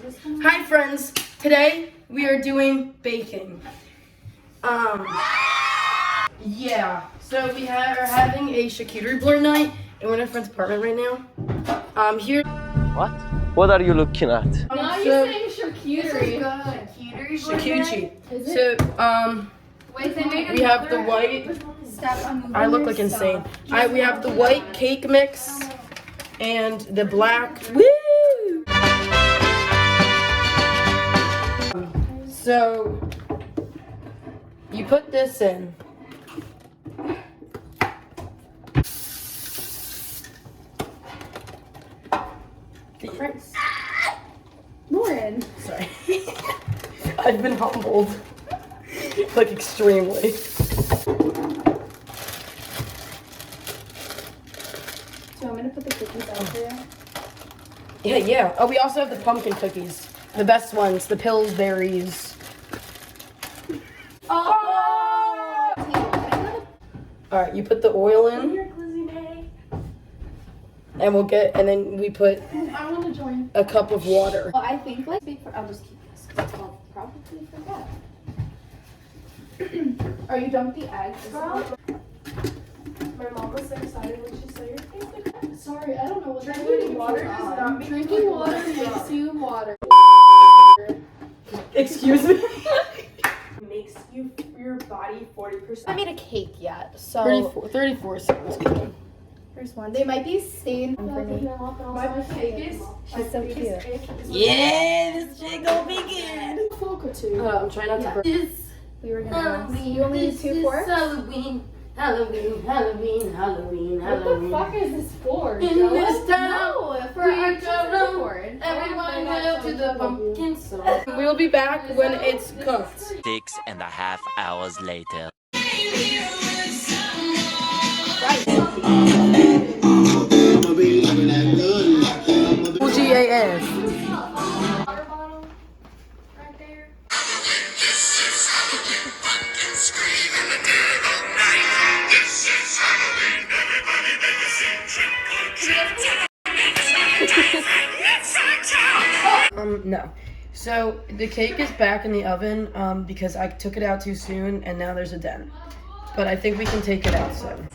Hi friends, today we are doing baking. Yeah, so we are having a charcuterie board night and we're in a friend's apartment right now. Here. What? What are you looking at? Now you're saying charcuterie. Charcuterie. So, we have the white. I look like insane. We have the white cake mix and the black. Woo! So you put this in. Lauren. Sorry. I've been humbled. Like extremely. So I'm gonna put the cookies out for you. Yeah. Oh, we also have the pumpkin cookies. The best ones, the Pillsbury's. Oh! Alright, you put the oil in. And then we put I want to join. a cup of water. Well, I think I'll just keep this because I'll probably forget. Are you done with the eggs, girl? My mom was so excited when she saw your face like that. Sorry, I don't know what Drinking water does not make Drinking water makes you water. Excuse me? makes your body 40%. I made a cake yet, so 34 sounds good. here's one. They might be stained for me. My cake is She's so cute. Yeah, this shit gonna be good. I'm trying not to burn. We were gonna. You only need 2 forks. Halloween. What the fuck is this for? In this town, No, for we our go board. Everyone go to the pumpkin song. We'll be back when it's cooked. 6.5 hours later. GAS. Water bottle right there. No. So the cake is back in the oven because I took it out too soon and now there's a dent. But I think we can take it out soon.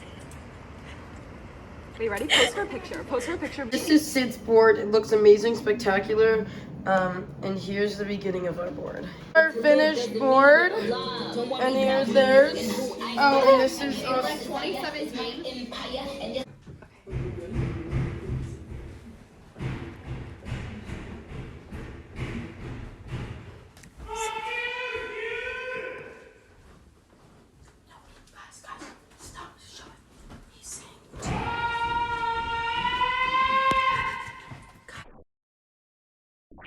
Are you ready? Post her a picture. Post her a picture. This is Sid's board. It looks amazing, spectacular. And here's the beginning of our board. Our finished board. And here's theirs. Oh, and this is us. 2017.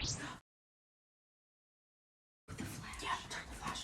Stop.